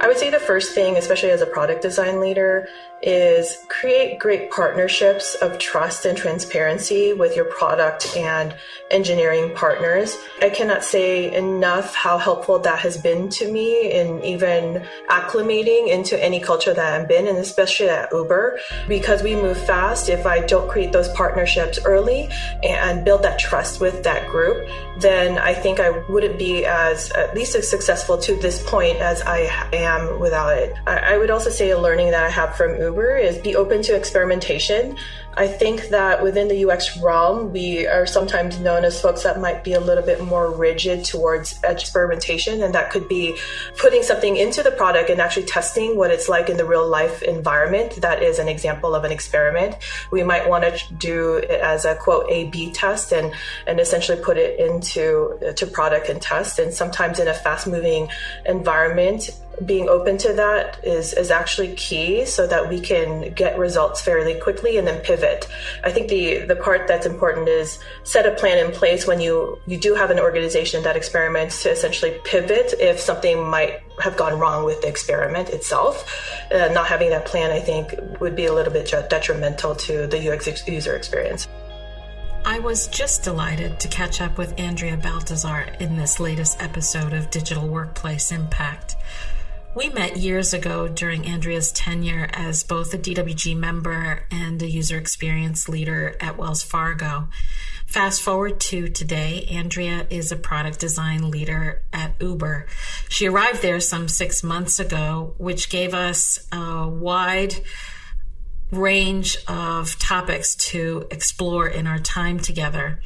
I would say the first thing, especially as a product design leader, is create great partnerships of trust and transparency with your product and engineering partners. I cannot say enough how helpful that has been to me in even acclimating into any culture that I'm in, and especially at Uber, because we move fast. If I don't create those partnerships early and build that trust with that group, then I think I wouldn't be at least as successful to this point as I am without it. I would also say a learning that I have from Uber is be open to experimentation. I think that within the UX realm, we are sometimes known as folks that might be a little bit more rigid towards experimentation, and that could be putting something into the product and actually testing what it's like in the real life environment. That is an example of an experiment. We might want to do it as a quote A/B test and essentially put it into product and test. And sometimes in a fast moving environment, being open to that is actually key so that we can get results fairly quickly and then pivot. I think the part that's important is set a plan in place when you do have an organization that experiments to essentially pivot if something might have gone wrong with the experiment itself. Not having that plan, I think, would be a little bit detrimental to the UX user experience. I was just delighted to catch up with Andrea Baltazar in this latest episode of Digital Workplace Impact. We met years ago during Andrea's tenure as both a DWG member and a user experience leader at Wells Fargo. Fast forward to today, Andrea is a product design leader at Uber. She arrived there some 6 months ago, which gave us a wide range of topics to explore in our time together.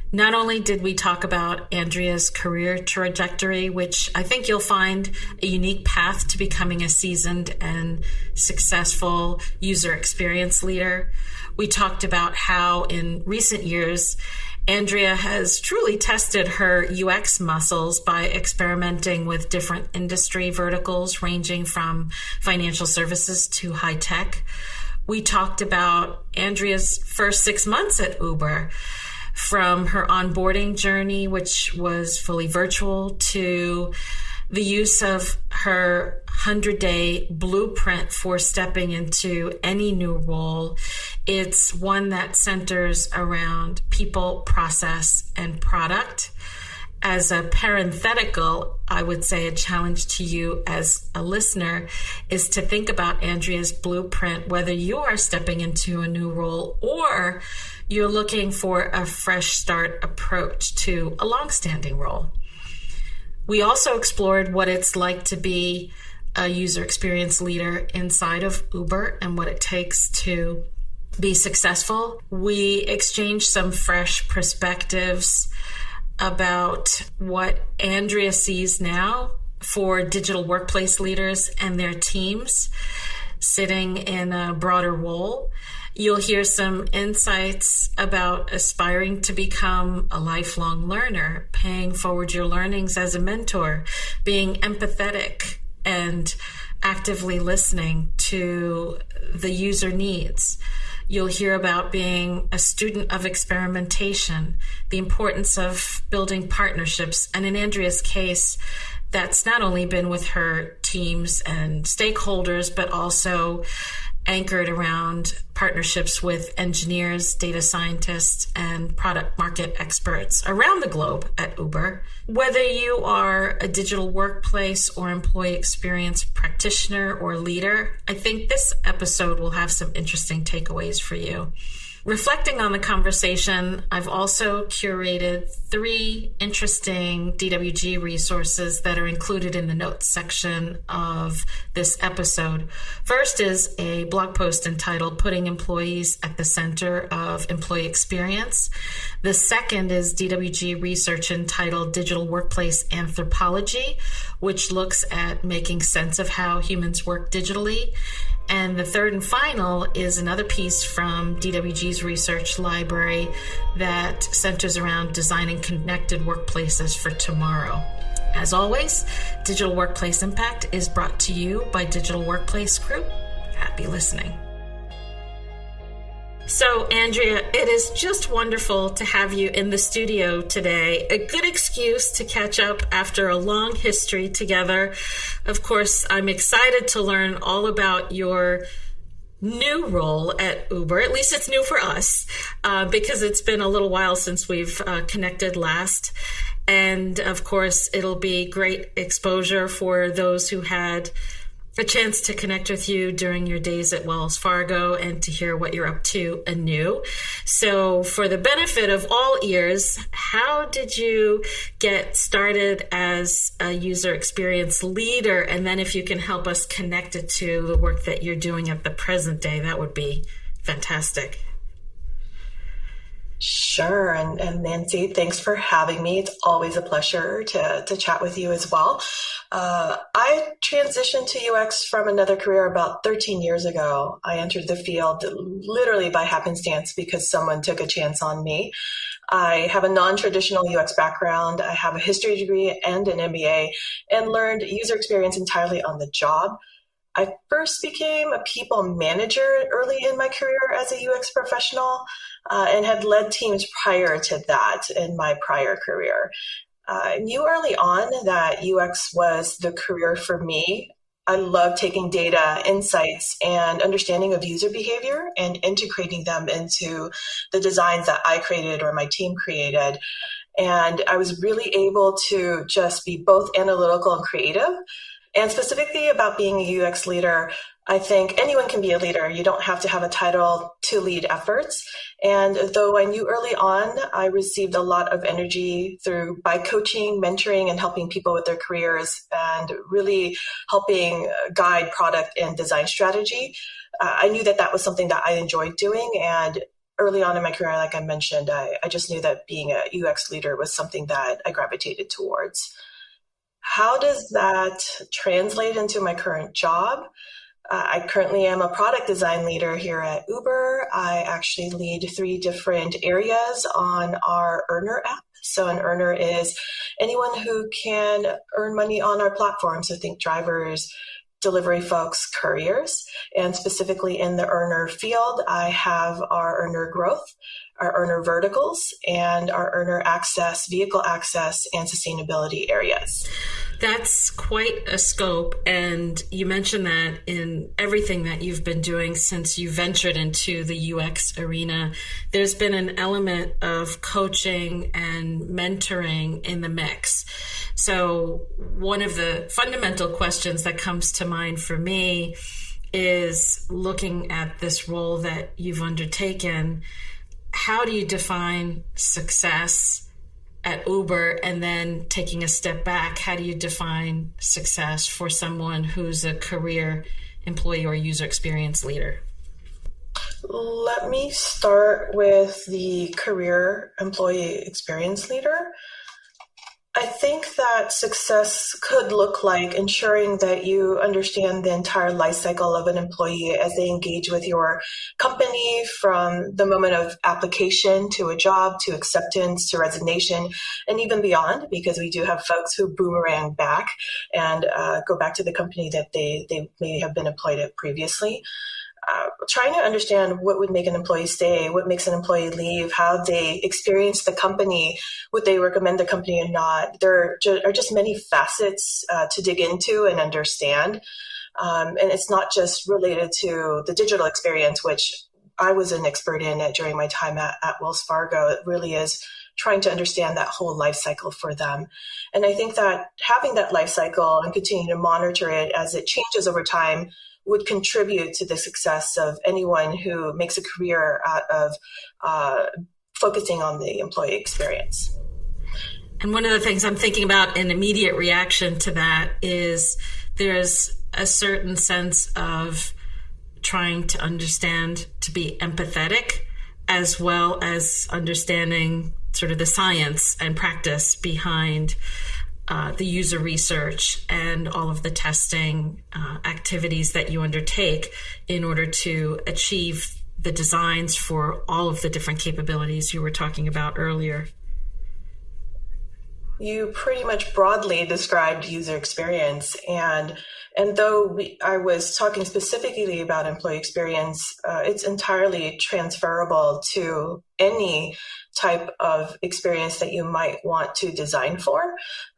Not only did we talk about Andrea's career trajectory, which I think you'll find a unique path to becoming a seasoned and successful user experience leader, we talked about how in recent years, Andrea has truly tested her UX muscles by experimenting with different industry verticals ranging from financial services to high tech. We talked about Andrea's first 6 months at Uber, from her onboarding journey, which was fully virtual, to the use of her 100-day blueprint for stepping into any new role. It's one that centers around people, process, and product. As a parenthetical, I would say a challenge to you as a listener is to think about Andrea's blueprint, whether you are stepping into a new role or you're looking for a fresh start approach to a longstanding role. We also explored what it's like to be a user experience leader inside of Uber and what it takes to be successful. We exchanged some fresh perspectives about what Andrea sees now for digital workplace leaders and their teams sitting in a broader role. You'll hear some insights about aspiring to become a lifelong learner, paying forward your learnings as a mentor, being empathetic and actively listening to the user needs. You'll hear about being a student of experimentation, the importance of building partnerships, and in Andrea's case, that's not only been with her teams and stakeholders, but also anchored around partnerships with engineers, data scientists, and product market experts around the globe at Uber. Whether you are a digital workplace or employee experience practitioner or leader, I think this episode will have some interesting takeaways for you. Reflecting on the conversation, I've also curated 3 interesting DWG resources that are included in the notes section of this episode. First is a blog post entitled Putting Employees at the Center of Employee Experience. The second is DWG research entitled Digital Workplace Anthropology, which looks at making sense of how humans work digitally. And the third and final is another piece from DWG's research library that centers around designing connected workplaces for tomorrow. As always, Digital Workplace Impact is brought to you by Digital Workplace Group. Happy listening. So, Andrea, it is just wonderful to have you in the studio today. A good excuse to catch up after a long history together. Of course, I'm excited to learn all about your new role at Uber. At least it's new for us, because it's been a little while since we've connected last. And of course, it'll be great exposure for those who had a chance to connect with you during your days at Wells Fargo and to hear what you're up to anew. So for the benefit of all ears, how did you get started as a user experience leader? And then if you can help us connect it to the work that you're doing at the present day, that would be fantastic. Sure. And Nancy, thanks for having me. It's always a pleasure to chat with you as well. I transitioned to UX from another career about 13 years ago. I entered the field literally by happenstance because someone took a chance on me. I have a non-traditional UX background. I have a history degree and an MBA and learned user experience entirely on the job. I first became a people manager early in my career as a UX professional and had led teams prior to that in my prior career. I knew early on that UX was the career for me. I love taking data, insights, and understanding of user behavior and integrating them into the designs that I created or my team created. And I was really able to just be both analytical and creative. And specifically about being a UX leader, I think anyone can be a leader. You don't have to have a title to lead efforts. And though I knew early on, I received a lot of energy by coaching, mentoring, and helping people with their careers and really helping guide product and design strategy. I knew that was something that I enjoyed doing. And early on in my career, like I mentioned, I just knew that being a UX leader was something that I gravitated towards. How does that translate into my current job? I currently am a product design leader here at Uber. I actually lead 3 different areas on our earner app. So an earner is anyone who can earn money on our platform. So think drivers, delivery folks, couriers. And specifically in the earner field, I have our earner growth, our earner verticals, and our earner access, vehicle access, and sustainability areas. That's quite a scope. And you mentioned that in everything that you've been doing since you ventured into the UX arena, there's been an element of coaching and mentoring in the mix. So one of the fundamental questions that comes to mind for me is looking at this role that you've undertaken. How do you define success at Uber? And then taking a step back, how do you define success for someone who's a career employee or user experience leader? Let me start with the career employee experience leader. I think that success could look like ensuring that you understand the entire life cycle of an employee as they engage with your company, from the moment of application to a job, to acceptance, to resignation, and even beyond, because we do have folks who boomerang back and go back to the company that they may have been employed at previously. Trying to understand what would make an employee stay, what makes an employee leave, how they experience the company, would they recommend the company or not. There are just many facets to dig into and understand. And it's not just related to the digital experience, which I was an expert in it during my time at Wells Fargo. It really is trying to understand that whole life cycle for them. And I think that having that life cycle and continuing to monitor it as it changes over time would contribute to the success of anyone who makes a career out of focusing on the employee experience. And one of the things I'm thinking about in immediate reaction to that is there's a certain sense of trying to understand, to be empathetic, as well as understanding sort of the science and practice behind the user research and all of the testing activities that you undertake in order to achieve the designs for all of the different capabilities you were talking about earlier. You pretty much broadly described user experience, and though I was talking specifically about employee experience, it's entirely transferable to any type of experience that you might want to design for.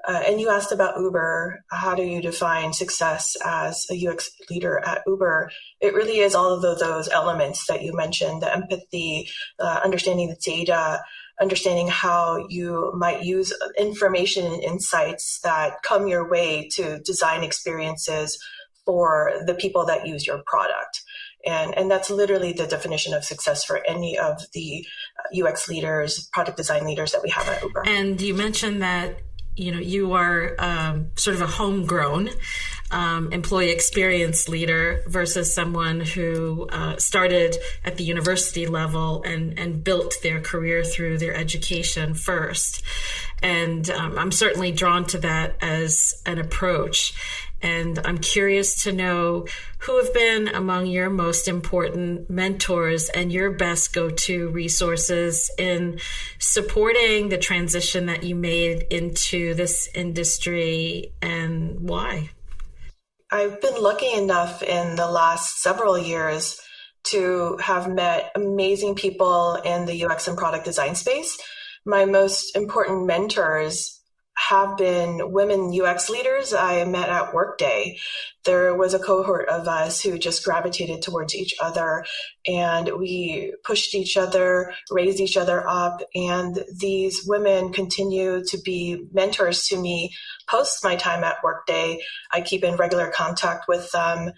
And you asked about Uber. How do you define success as a UX leader at Uber? It really is all of those elements that you mentioned: the empathy, understanding the data, understanding how you might use information and insights that come your way to design experiences for the people that use your product. And that's literally the definition of success for any of the UX leaders, product design leaders that we have at Uber. And you mentioned that you are sort of a homegrown employee experience leader versus someone who started at the university level and built their career through their education first. And I'm certainly drawn to that as an approach. And I'm curious to know who have been among your most important mentors and your best go-to resources in supporting the transition that you made into this industry, and why? I've been lucky enough in the last several years to have met amazing people in the UX and product design space. My most important mentors have been women UX leaders I met at Workday. There was a cohort of us who just gravitated towards each other, and we pushed each other, raised each other up, and these women continue to be mentors to me post my time at Workday. I keep in regular contact with them.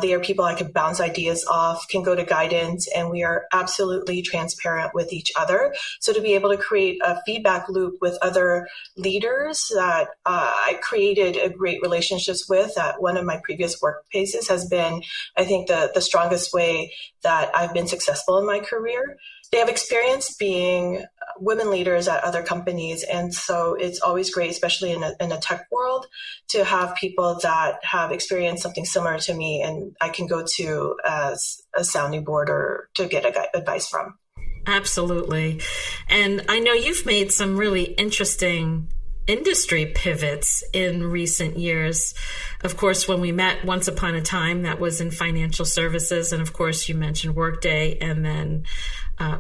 They are people I could bounce ideas off, can go to guidance, and we are absolutely transparent with each other. So to be able to create a feedback loop with other leaders that I created a great relationships with at one of my previous workplaces has been, I think, the strongest way that I've been successful in my career. They have experience being women leaders at other companies. And so it's always great, especially in a tech world, to have people that have experienced something similar to me and I can go to as a sounding board or to get advice from. Absolutely. And I know you've made some really interesting industry pivots in recent years. Of course, when we met once upon a time, that was in financial services. And of course, you mentioned Workday and then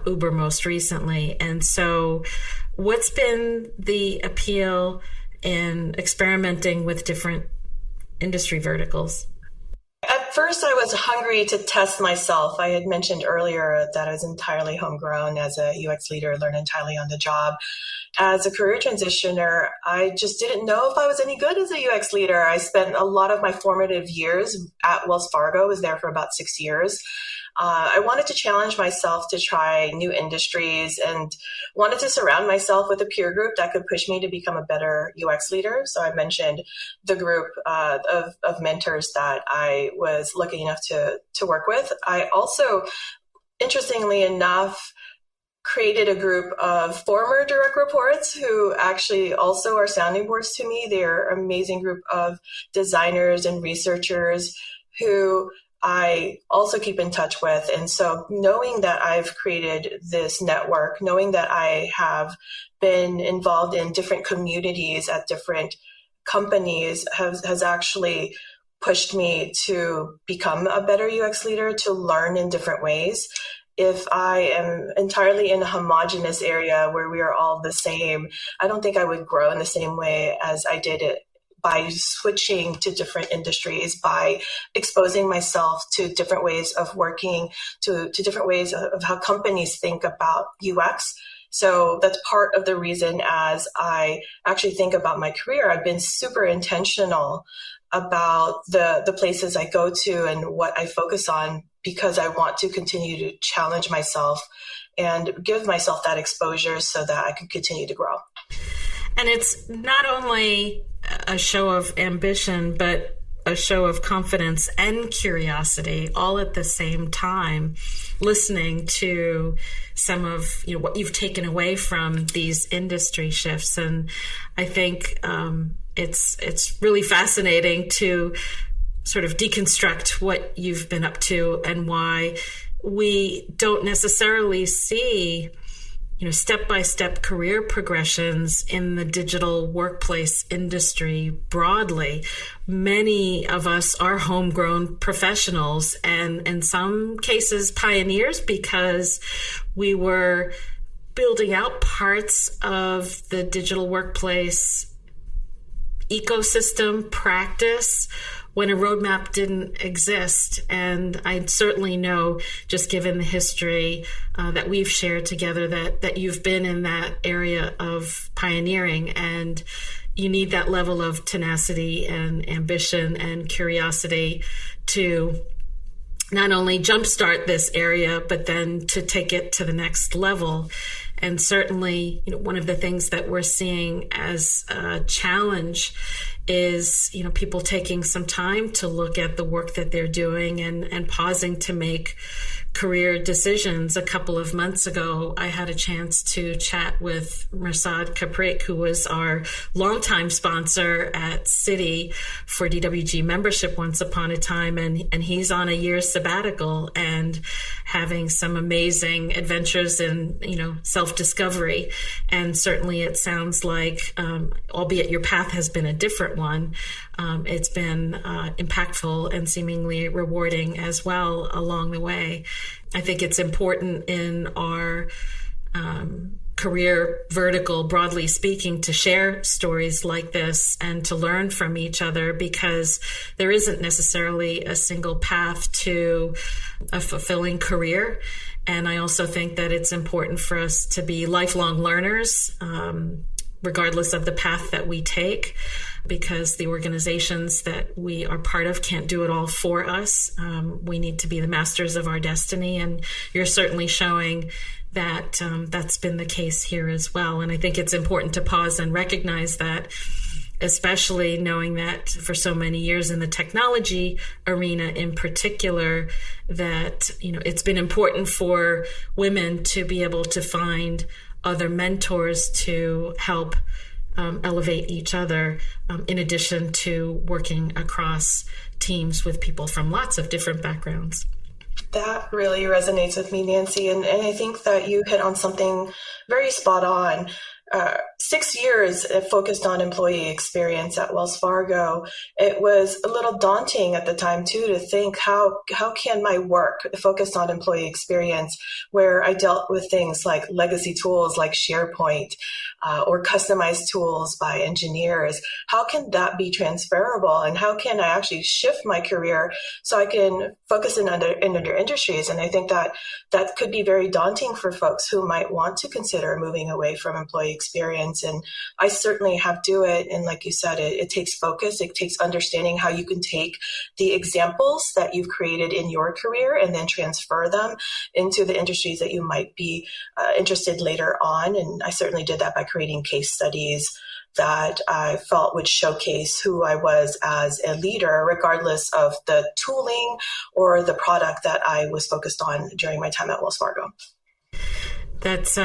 Uber most recently. And so what's been the appeal in experimenting with different industry verticals? At first, I was hungry to test myself. I had mentioned earlier that I was entirely homegrown as a UX leader, learned entirely on the job. As a career transitioner, I just didn't know if I was any good as a UX leader. I spent a lot of my formative years at Wells Fargo, was there for about 6 years. I wanted to challenge myself to try new industries and wanted to surround myself with a peer group that could push me to become a better UX leader. So I mentioned the group of mentors that I was lucky enough to work with. I also, interestingly enough, created a group of former direct reports who actually also are sounding boards to me. They're an amazing group of designers and researchers who I also keep in touch with. And so knowing that I've created this network, knowing that I have been involved in different communities at different companies has actually pushed me to become a better UX leader, to learn in different ways. If I am entirely in a homogenous area where we are all the same, I don't think I would grow in the same way as I did it by switching to different industries, by exposing myself to different ways of working, to different ways of how companies think about UX. So that's part of the reason as I actually think about my career, I've been super intentional about the places I go to and what I focus on, because I want to continue to challenge myself and give myself that exposure so that I can continue to grow. And it's not only a show of ambition, but a show of confidence and curiosity all at the same time, listening to some of what you've taken away from these industry shifts. And I think it's really fascinating to sort of deconstruct what you've been up to and why we don't necessarily see step-by-step career progressions in the digital workplace industry broadly. Many of us are homegrown professionals and in some cases pioneers because we were building out parts of the digital workplace ecosystem practice when a roadmap didn't exist. And I certainly know, just given the history that we've shared together, that you've been in that area of pioneering, and you need that level of tenacity and ambition and curiosity to not only jumpstart this area, but then to take it to the next level. And certainly, one of the things that we're seeing as a challenge is, people taking some time to look at the work that they're doing and pausing to make career decisions. A couple of months ago, I had a chance to chat with Mirsad Kaprik, who was our longtime sponsor at Citi for DWG membership once upon a time, and he's on a year's sabbatical and having some amazing adventures in, self-discovery. And certainly it sounds like, albeit your path has been a different one, it's been impactful and seemingly rewarding as well along the way. I think it's important in our career vertical, broadly speaking, to share stories like this and to learn from each other, because there isn't necessarily a single path to a fulfilling career. And I also think that it's important for us to be lifelong learners, regardless of the path that we take, because the organizations that we are part of can't do it all for us. We need to be the masters of our destiny, and you're certainly showing that that's been the case here as well. And I think it's important to pause and recognize that, especially knowing that for so many years in the technology arena in particular, that it's been important for women to be able to find other mentors to help elevate each other, in addition to working across teams with people from lots of different backgrounds. That really resonates with me, Nancy. And I think that you hit on something very spot on. 6 years focused on employee experience at Wells Fargo. It was a little daunting at the time too to think how can my work focused on employee experience, where I dealt with things like legacy tools like SharePoint or customized tools by engineers. How can that be transferable, and how can I actually shift my career so I can focus in other industries? And I think that could be very daunting for folks who might want to consider moving away from employee experience. And I certainly have to do it. And like you said, it takes focus. It takes understanding how you can take the examples that you've created in your career and then transfer them into the industries that you might be interested later on. And I certainly did that by creating case studies that I felt would showcase who I was as a leader, regardless of the tooling or the product that I was focused on during my time at Wells Fargo. That's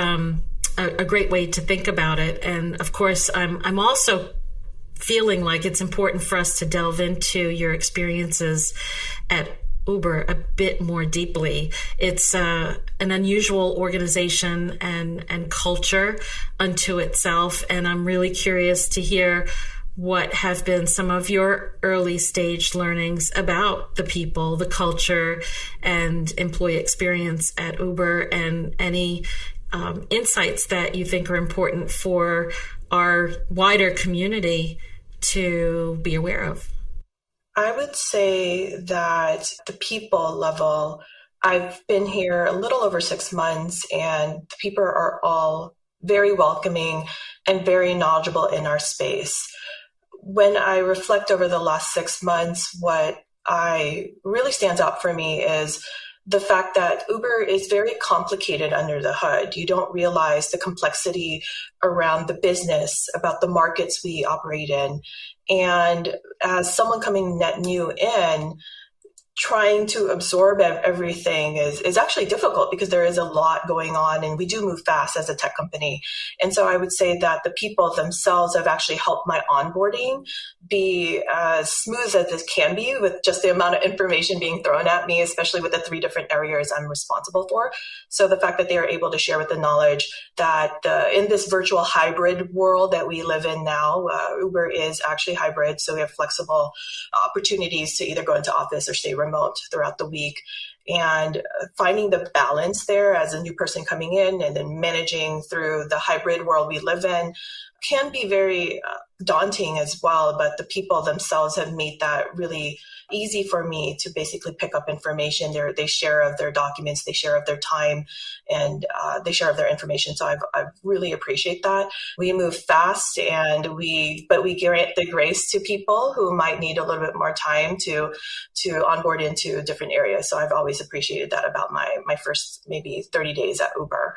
a great way to think about it. And of course, I'm also feeling like it's important for us to delve into your experiences at Uber a bit more deeply. It's an unusual organization and culture unto itself. And I'm really curious to hear what have been some of your early stage learnings about the people, the culture, and employee experience at Uber, and any insights that you think are important for our wider community to be aware of. I would say that the people level, I've been here a little over 6 months, and the people are all very welcoming and very knowledgeable in our space. When I reflect over the last 6 months, what really stands out for me is the fact that Uber is very complicated under the hood. You don't realize the complexity around the business, about the markets we operate in. And as someone coming net new in, trying to absorb everything is actually difficult because there is a lot going on and we do move fast as a tech company. And so I would say that the people themselves have actually helped my onboarding be as smooth as it can be with just the amount of information being thrown at me, especially with the 3 different areas I'm responsible for. So the fact that they are able to share with the knowledge that in this virtual hybrid world that we live in now, Uber is actually hybrid. So we have flexible opportunities to either go into office or stay remote throughout the week. And finding the balance there as a new person coming in and then managing through the hybrid world we live in can be very daunting as well. But the people themselves have made that really easy for me to basically pick up information. They share of their documents, they share of their time, and they share of their information. So I really appreciate that. We move fast, but we grant the grace to people who might need a little bit more time to onboard into different areas. So I've always appreciated that about my first maybe 30 days at Uber.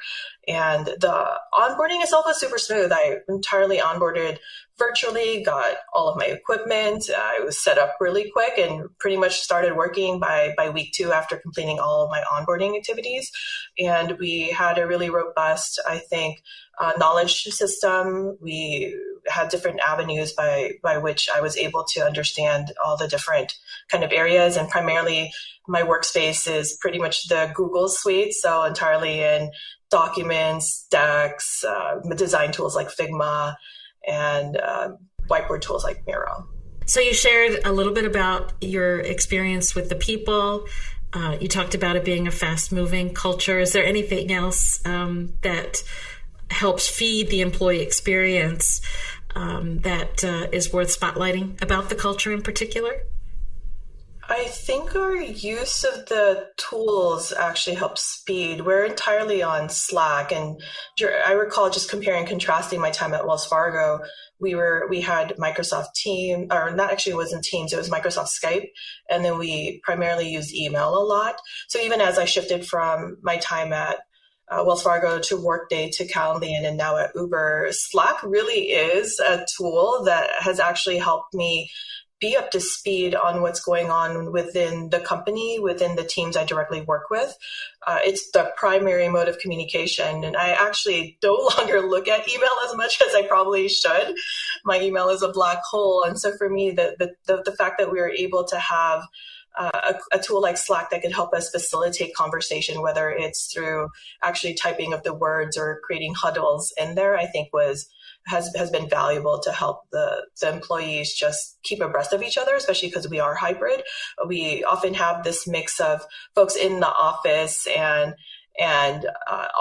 And the onboarding itself was super smooth. I entirely onboarded virtually, got all of my equipment. I was set up really quick and pretty much started working by week 2 after completing all of my onboarding activities. And we had a really robust, I think, knowledge system. We had different avenues by which I was able to understand all the different kind of areas. And primarily my workspace is pretty much the Google suite. So entirely in documents, decks, design tools like Figma, and whiteboard tools like Miro. So you shared a little bit about your experience with the people. You talked about it being a fast-moving culture. Is there anything else that helps feed the employee experience that is worth spotlighting about the culture in particular? I think our use of the tools actually helps speed. We're entirely on Slack, and I recall just comparing and contrasting my time at Wells Fargo. We had Microsoft Teams, or not actually, it wasn't Teams, it was Microsoft Skype, and then we primarily used email a lot. So even as I shifted from my time at Wells Fargo to Workday to Calendly and now at Uber, Slack really is a tool that has actually helped me be up to speed on what's going on within the company, within the teams I directly work with. It's the primary mode of communication. And I actually no longer look at email as much as I probably should. My email is a black hole. And so for me, the fact that we were able to have a tool like Slack that could help us facilitate conversation, whether it's through actually typing of the words or creating huddles in there, I think has been valuable to help the employees just keep abreast of each other, especially because we are hybrid. We often have this mix of folks in the office and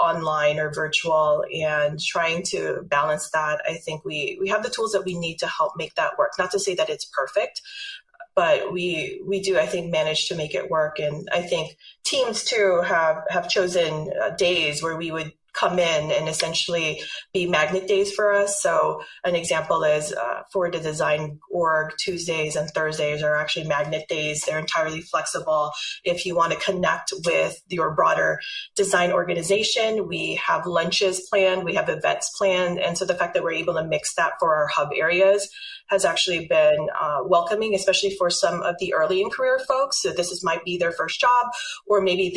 online or virtual, and trying to balance that. I think we have the tools that we need to help make that work. Not to say that it's perfect, but we do, I think, manage to make it work. And I think teams too have chosen days where we would come in and essentially be magnet days for us. So an example is for the design org, Tuesdays and Thursdays are actually magnet days. They're entirely flexible. If you want to connect with your broader design organization, we have lunches planned, we have events planned. And so the fact that we're able to mix that for our hub areas has actually been welcoming, especially for some of the early in career folks. So might be their first job, or maybe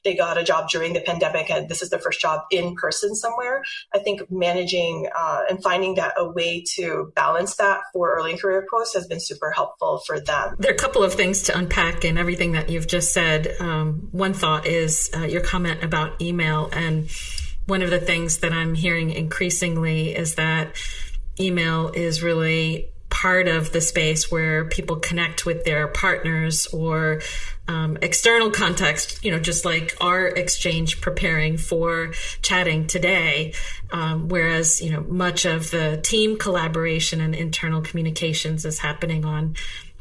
they got a job during the pandemic and this is their first job in person somewhere. I think managing and finding that a way to balance that for early in career folks has been super helpful for them. There are a couple of things to unpack in everything that you've just said. One thought is your comment about email. And one of the things that I'm hearing increasingly is that email is really part of the space where people connect with their partners or external context, just like our exchange preparing for chatting today. Whereas, much of the team collaboration and internal communications is happening on,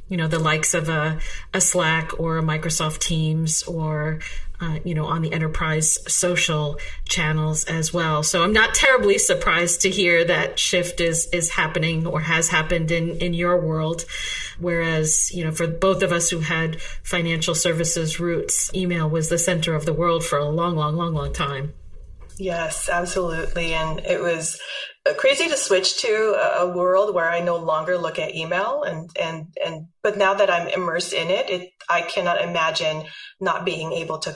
the likes of a Slack or a Microsoft Teams or on the enterprise social channels as well. So I'm not terribly surprised to hear that shift is happening or has happened in your world. Whereas, for both of us who had financial services roots, email was the center of the world for a long, long, long, long time. Yes, absolutely. And it was crazy to switch to a world where I no longer look at email but now that I'm immersed in I cannot imagine not being able to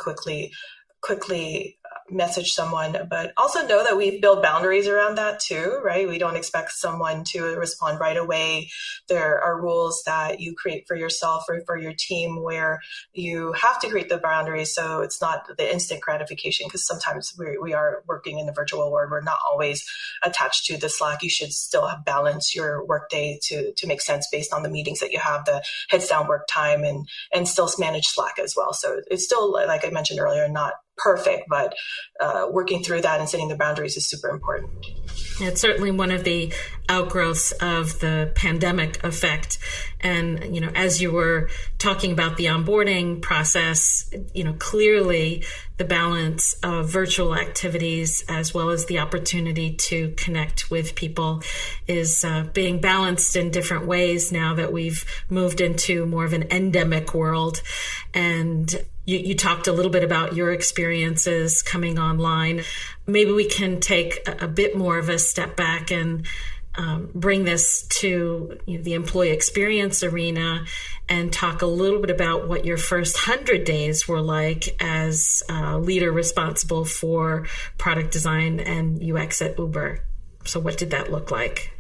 quickly message someone, but also know that we build boundaries around that too, right? We don't expect someone to respond right away. There are rules that you create for yourself or for your team where you have to create the boundaries so it's not the instant gratification, because sometimes we are working in the virtual world. We're not always attached to the Slack. You should still have balance your workday to make sense based on the meetings that you have, the heads down work time, and still manage Slack as well. So it's still, like I mentioned earlier, not perfect, but working through that and setting the boundaries is super important. It's certainly one of the outgrowths of the pandemic effect. And, as you were talking about the onboarding process, clearly the balance of virtual activities as well as the opportunity to connect with people is being balanced in different ways now that we've moved into more of an endemic world. And you talked a little bit about your experiences coming online. Maybe we can take a bit more of a step back and bring this to the employee experience arena and talk a little bit about what your first 100 days were like as a leader responsible for product design and UX at Uber. So what did that look like?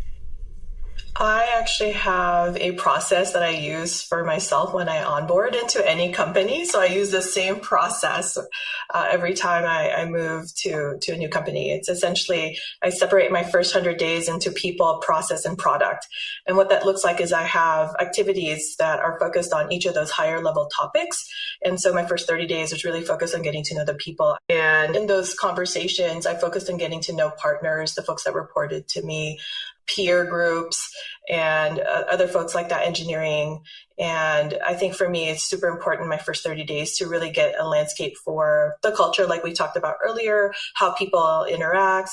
I actually have a process that I use for myself when I onboard into any company. So I use the same process every time I move to a new company. It's essentially, I separate my first 100 days into people, process, and product. And what that looks like is I have activities that are focused on each of those higher level topics. And so my first 30 days is really focused on getting to know the people. And in those conversations, I focused on getting to know partners, the folks that reported to me, peer groups, and other folks like that, engineering. And I think for me, it's super important in my first 30 days to really get a landscape for the culture, like we talked about earlier, how people interact,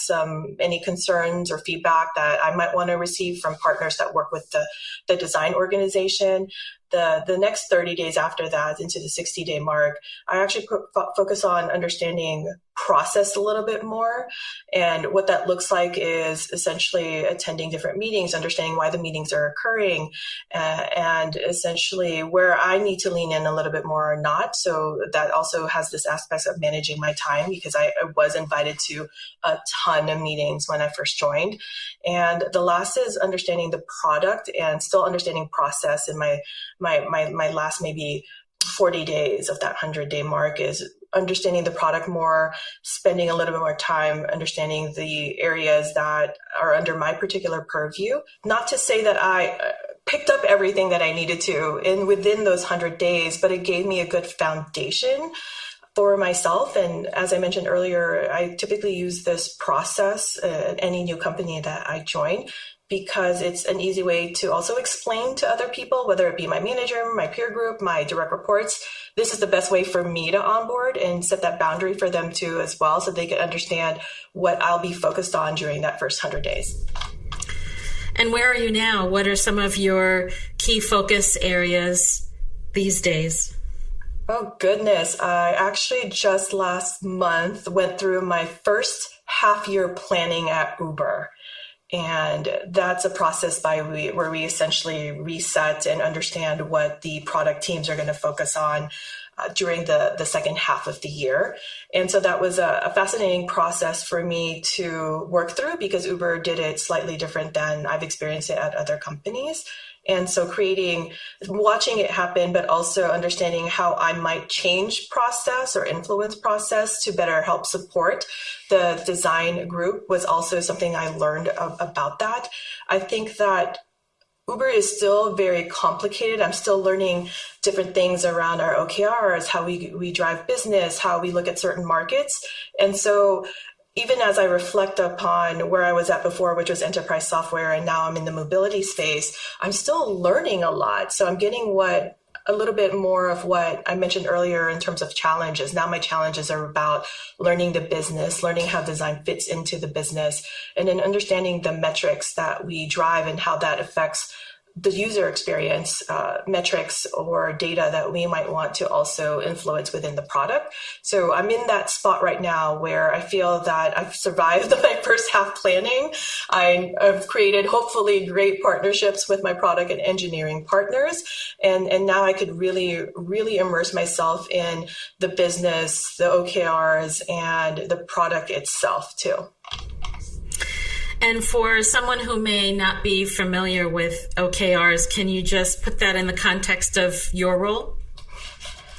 any concerns or feedback that I might want to receive from partners that work with the design organization. The next 30 days after that, into the 60-day mark, I actually focus on understanding process a little bit more. And what that looks like is essentially attending different meetings, understanding why the meetings are occurring, and essentially where I need to lean in a little bit more or not. So that also has this aspect of managing my time, because I was invited to a ton of meetings when I first joined. And the last is understanding the product and still understanding process. In my last maybe 40 days of that 100-day mark is understanding the product more, spending a little bit more time understanding the areas that are under my particular purview. Not to say that I picked up everything that I needed to within those 100 days, but it gave me a good foundation for myself. And as I mentioned earlier, I typically use this process at any new company that I join, because it's an easy way to also explain to other people, whether it be my manager, my peer group, my direct reports, this is the best way for me to onboard, and set that boundary for them too as well, so they can understand what I'll be focused on during that first 100 days. And where are you now? What are some of your key focus areas these days? Oh, goodness. I actually just last month went through my first half-year planning at Uber. And that's a process where we essentially reset and understand what the product teams are going to focus on during the second half of the year. And so that was a fascinating process for me to work through, because Uber did it slightly different than I've experienced it at other companies. And so watching it happen, but also understanding how I might change process or influence process to better help support the design group was also something I learned about that. I think that Uber is still very complicated. I'm still learning different things around our OKRs, how we drive business, how we look at certain markets. And so even as I reflect upon where I was at before, which was enterprise software, and now I'm in the mobility space, I'm still learning a lot. So I'm getting a little bit more of what I mentioned earlier in terms of challenges. Now my challenges are about learning the business, learning how design fits into the business, and then understanding the metrics that we drive and how that affects the user experience metrics or data that we might want to also influence within the product. So I'm in that spot right now where I feel that I've survived my first half planning. I've created hopefully great partnerships with my product and engineering partners. And now I could really, really immerse myself in the business, the OKRs, and the product itself too. And for someone who may not be familiar with OKRs, can you just put that in the context of your role?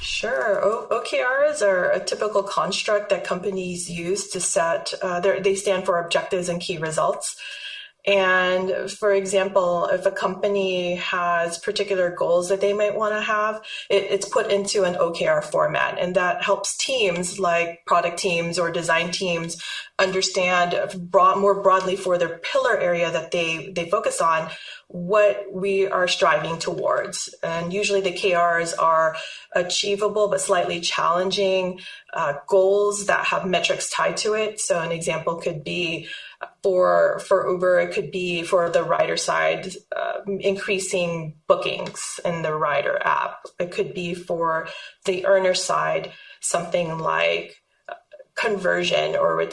Sure. OKRs are a typical construct that companies use to set, they stand for objectives and key results. And for example, if a company has particular goals that they might want to have, it's put into an OKR format. And that helps teams like product teams or design teams understand more broadly for their pillar area that they focus on what we are striving towards. And usually the KRs are achievable but slightly challenging goals that have metrics tied to it. So an example could be for Uber, it could be for the rider side, increasing bookings in the rider app. It could be for the earner side, something like conversion or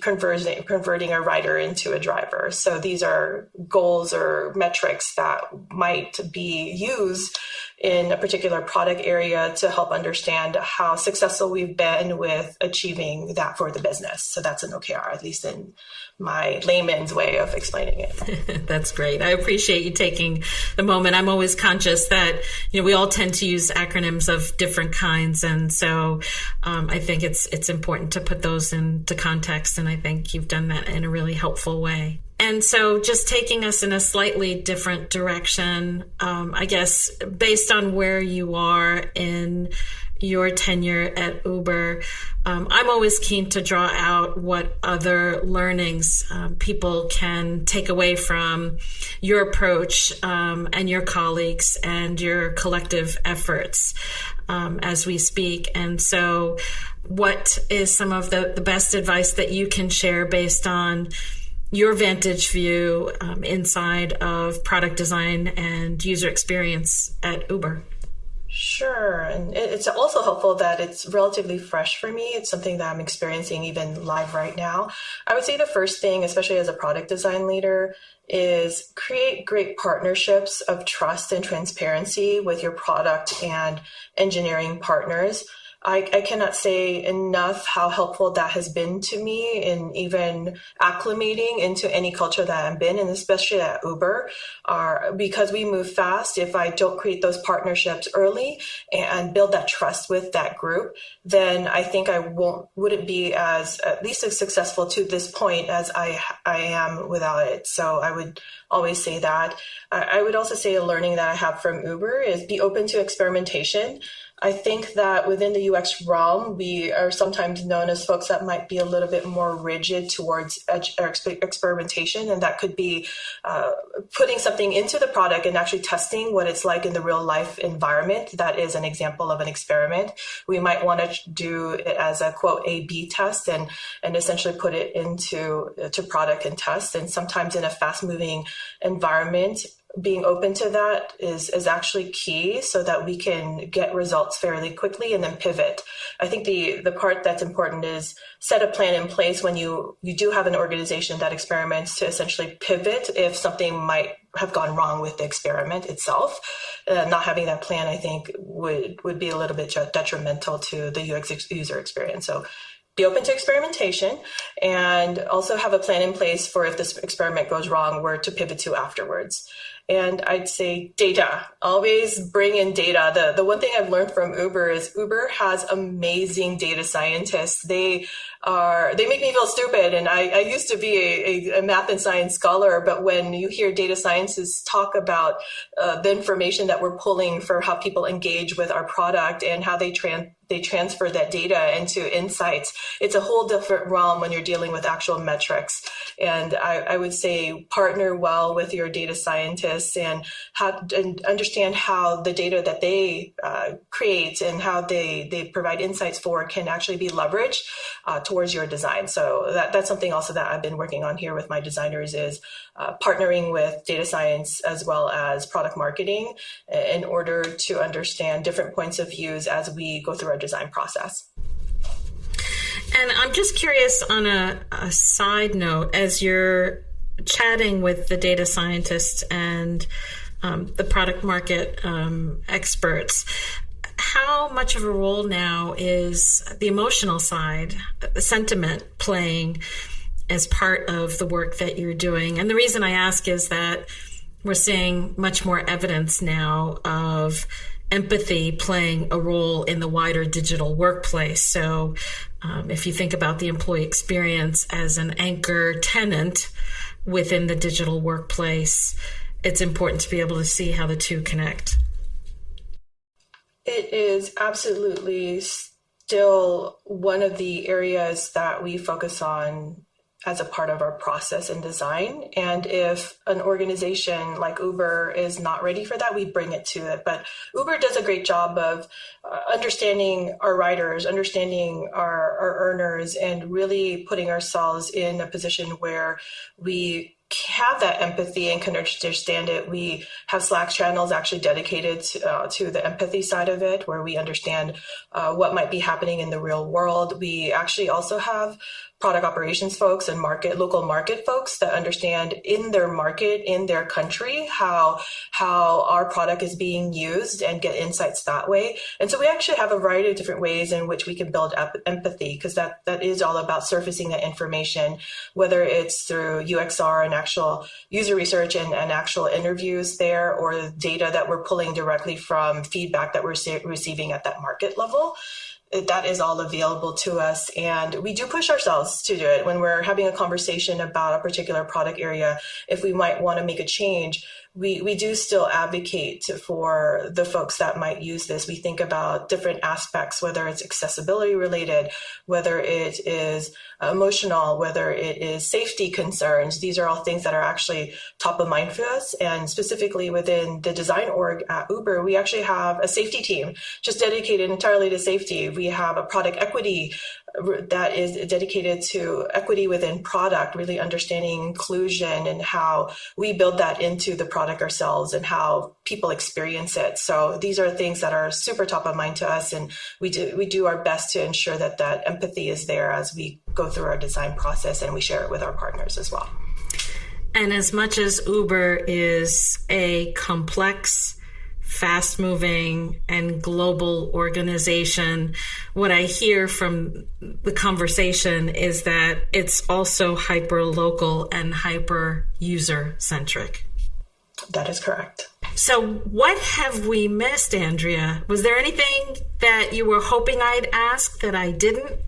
converting a rider into a driver. So these are goals or metrics that might be used in a particular product area to help understand how successful we've been with achieving that for the business. So that's an OKR, at least in my layman's way of explaining it. That's great. I appreciate you taking the moment. I'm always conscious that, we all tend to use acronyms of different kinds. And so I think it's important to put those into context. And I think you've done that in a really helpful way. And so just taking us in a slightly different direction, I guess, based on where you are in your tenure at Uber, I'm always keen to draw out what other learnings people can take away from your approach and your colleagues and your collective efforts as we speak. And so what is some of the best advice that you can share based on your vantage view inside of product design and user experience at Uber? Sure. And it's also helpful that it's relatively fresh for me. It's something that I'm experiencing even live right now. I would say the first thing, especially as a product design leader, is create great partnerships of trust and transparency with your product and engineering partners. I cannot say enough how helpful that has been to me in even acclimating into any culture that I've been in, especially at Uber, because we move fast. If I don't create those partnerships early and build that trust with that group, then I think I wouldn't be at least as successful to this point as I am without it. So I would always say that. I would also say a learning that I have from Uber is be open to experimentation. I think that within the UX realm, we are sometimes known as folks that might be a little bit more rigid towards experimentation. And that could be putting something into the product and actually testing what it's like in the real life environment. That is an example of an experiment. We might want to do it as a quote A/B test and essentially put it into product and test. And sometimes in a fast moving environment, being open to that is actually key so that we can get results fairly quickly and then pivot. I think the part that's important is set a plan in place when you do have an organization that experiments to essentially pivot if something might have gone wrong with the experiment itself. Not having that plan, I think, would be a little bit detrimental to the UX user experience. So be open to experimentation and also have a plan in place for if this experiment goes wrong, where to pivot to afterwards. And I'd say data. Always bring in data. The one thing I've learned from Uber is Uber has amazing data scientists. They make me feel stupid. And I used to be a math and science scholar, but when you hear data scientists talk about the information that we're pulling for how people engage with our product and how they they transfer that data into insights. It's a whole different realm when you're dealing with actual metrics. And I would say partner well with your data scientists and understand how the data that they create and how they provide insights for can actually be leveraged towards your design. So that's something also that I've been working on here with my designers is partnering with data science as well as product marketing in order to understand different points of views as we go through our design process. And I'm just curious on a side note, as you're chatting with the data scientists and the product market experts, how much of a role now is the emotional side, the sentiment playing as part of the work that you're doing? And the reason I ask is that we're seeing much more evidence now of empathy playing a role in the wider digital workplace. So if you think about the employee experience as an anchor tenant within the digital workplace, it's important to be able to see how the two connect. It is absolutely still one of the areas that we focus on as a part of our process and design. And if an organization like Uber is not ready for that, we bring it to it. But Uber does a great job of understanding our riders, understanding our earners, and really putting ourselves in a position where we have that empathy and can understand it. We have Slack channels actually dedicated to the empathy side of it, where we understand what might be happening in the real world. We actually also have product operations folks and local market folks that understand in their market, in their country, how our product is being used and get insights that way. And so we actually have a variety of different ways in which we can build empathy, because that is all about surfacing that information, whether it's through UXR and actual user research and actual interviews there, or data that we're pulling directly from feedback that we're receiving at that market level. That is all available to us. And we do push ourselves to do it when we're having a conversation about a particular product area. If we might want to make a change, we do still advocate for the folks that might use this. We think about different aspects, whether it's accessibility related, whether it is emotional, whether it is safety concerns. These are all things that are actually top of mind for us. And specifically within the design org at Uber, we actually have a safety team just dedicated entirely to safety. We have a product equity that is dedicated to equity within product, really understanding inclusion and how we build that into the product ourselves and how people experience it. So these are things that are super top of mind to us, and we do our best to ensure that empathy is there as we go through our design process, and we share it with our partners as well. And as much as Uber is a complex, fast-moving and global organization, what I hear from the conversation is that it's also hyper-local and hyper-user-centric. That is correct. So what have we missed, Andrea? Was there anything that you were hoping I'd ask that I didn't?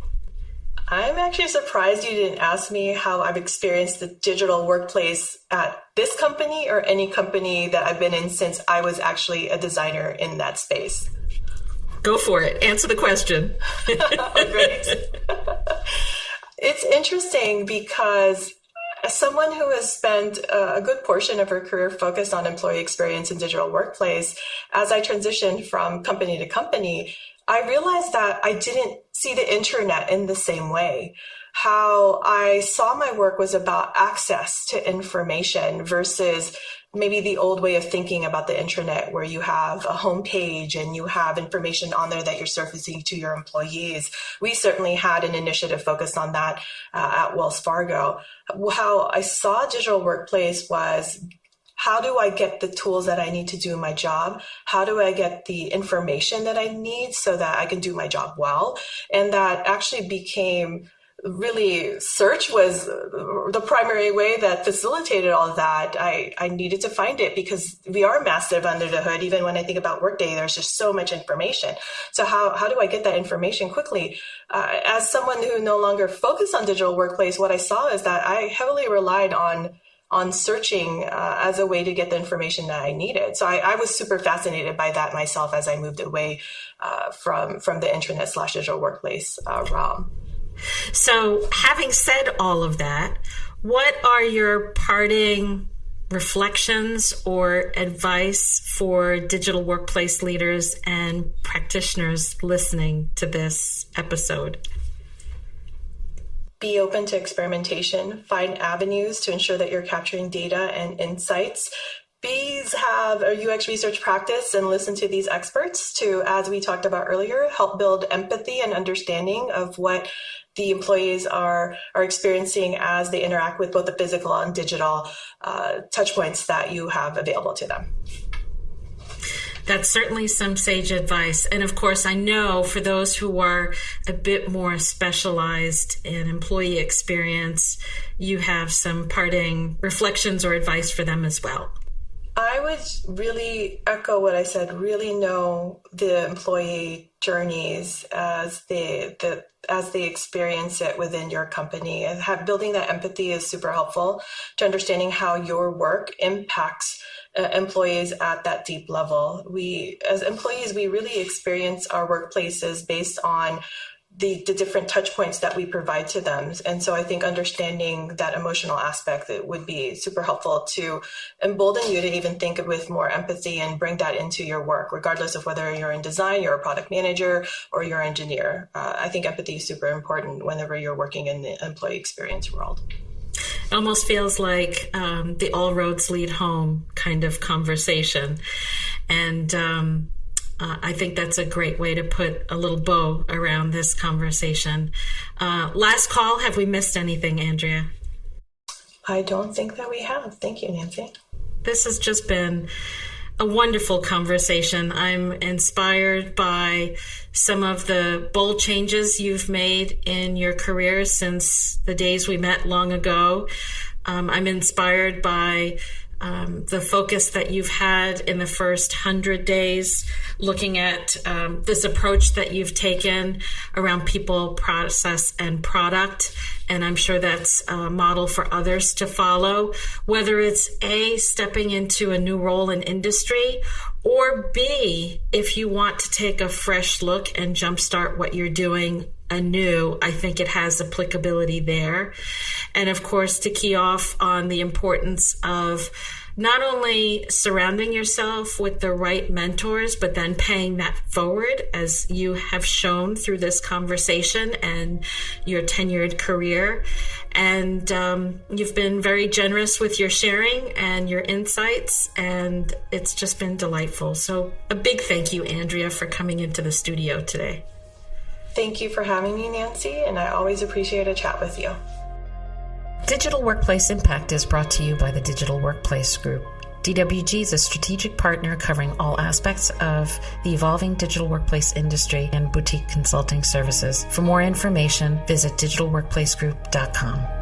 I'm actually surprised you didn't ask me how I've experienced the digital workplace at this company or any company that I've been in since I was actually a designer in that space. Go for it. Answer the question. Oh, great. It's interesting because as someone who has spent a good portion of her career focused on employee experience in digital workplace, as I transitioned from company to company, I realized that I didn't see the internet in the same way. How I saw my work was about access to information versus maybe the old way of thinking about the internet, where you have a homepage and you have information on there that you're surfacing to your employees. We certainly had an initiative focused on that at Wells Fargo. How I saw digital workplace was, how do I get the tools that I need to do my job? How do I get the information that I need so that I can do my job well? And that actually became really, search was the primary way that facilitated all of that. I needed to find it because we are massive under the hood. Even when I think about Workday, there's just so much information. So how do I get that information quickly? As someone who no longer focused on digital workplace, what I saw is that I heavily relied on on searching as a way to get the information that I needed. So I was super fascinated by that myself as I moved away from the internet/digital workplace realm. So having said all of that, what are your parting reflections or advice for digital workplace leaders and practitioners listening to this episode? Be open to experimentation, find avenues to ensure that you're capturing data and insights. Bees have a UX research practice and listen to these experts to, as we talked about earlier, help build empathy and understanding of what the employees are experiencing as they interact with both the physical and digital touch points that you have available to them. That's certainly some sage advice. And of course, I know for those who are a bit more specialized in employee experience, you have some parting reflections or advice for them as well. I would really echo what I said, really know the employee journeys as they experience it within your company. And building that empathy is super helpful to understanding how your work impacts employees at that deep level. We, as employees, we really experience our workplaces based on the different touch points that we provide to them. And so I think understanding that emotional aspect, it would be super helpful to embolden you to even think with more empathy and bring that into your work, regardless of whether you're in design, you're a product manager, or you're an engineer. I think empathy is super important whenever you're working in the employee experience world. It almost feels like the all roads lead home kind of conversation. And I think that's a great way to put a little bow around this conversation. Last call, have we missed anything, Andrea? I don't think that we have. Thank you, Nancy. This has just been a wonderful conversation. I'm inspired by some of the bold changes you've made in your career since the days we met long ago. I'm inspired by the focus that you've had in the first 100 days, looking at this approach that you've taken around people, process, and product. And I'm sure that's a model for others to follow, whether it's A, stepping into a new role in industry, or B, if you want to take a fresh look and jumpstart what you're doing anew. I think it has applicability there. And of course, to key off on the importance of not only surrounding yourself with the right mentors, but then paying that forward, as you have shown through this conversation and your tenured career. And you've been very generous with your sharing and your insights, and it's just been delightful. So a big thank you, Andrea, for coming into the studio today. Thank you for having me, Nancy, and I always appreciate a chat with you. Digital Workplace Impact is brought to you by the Digital Workplace Group. DWG is a strategic partner covering all aspects of the evolving digital workplace industry and boutique consulting services. For more information, visit digitalworkplacegroup.com.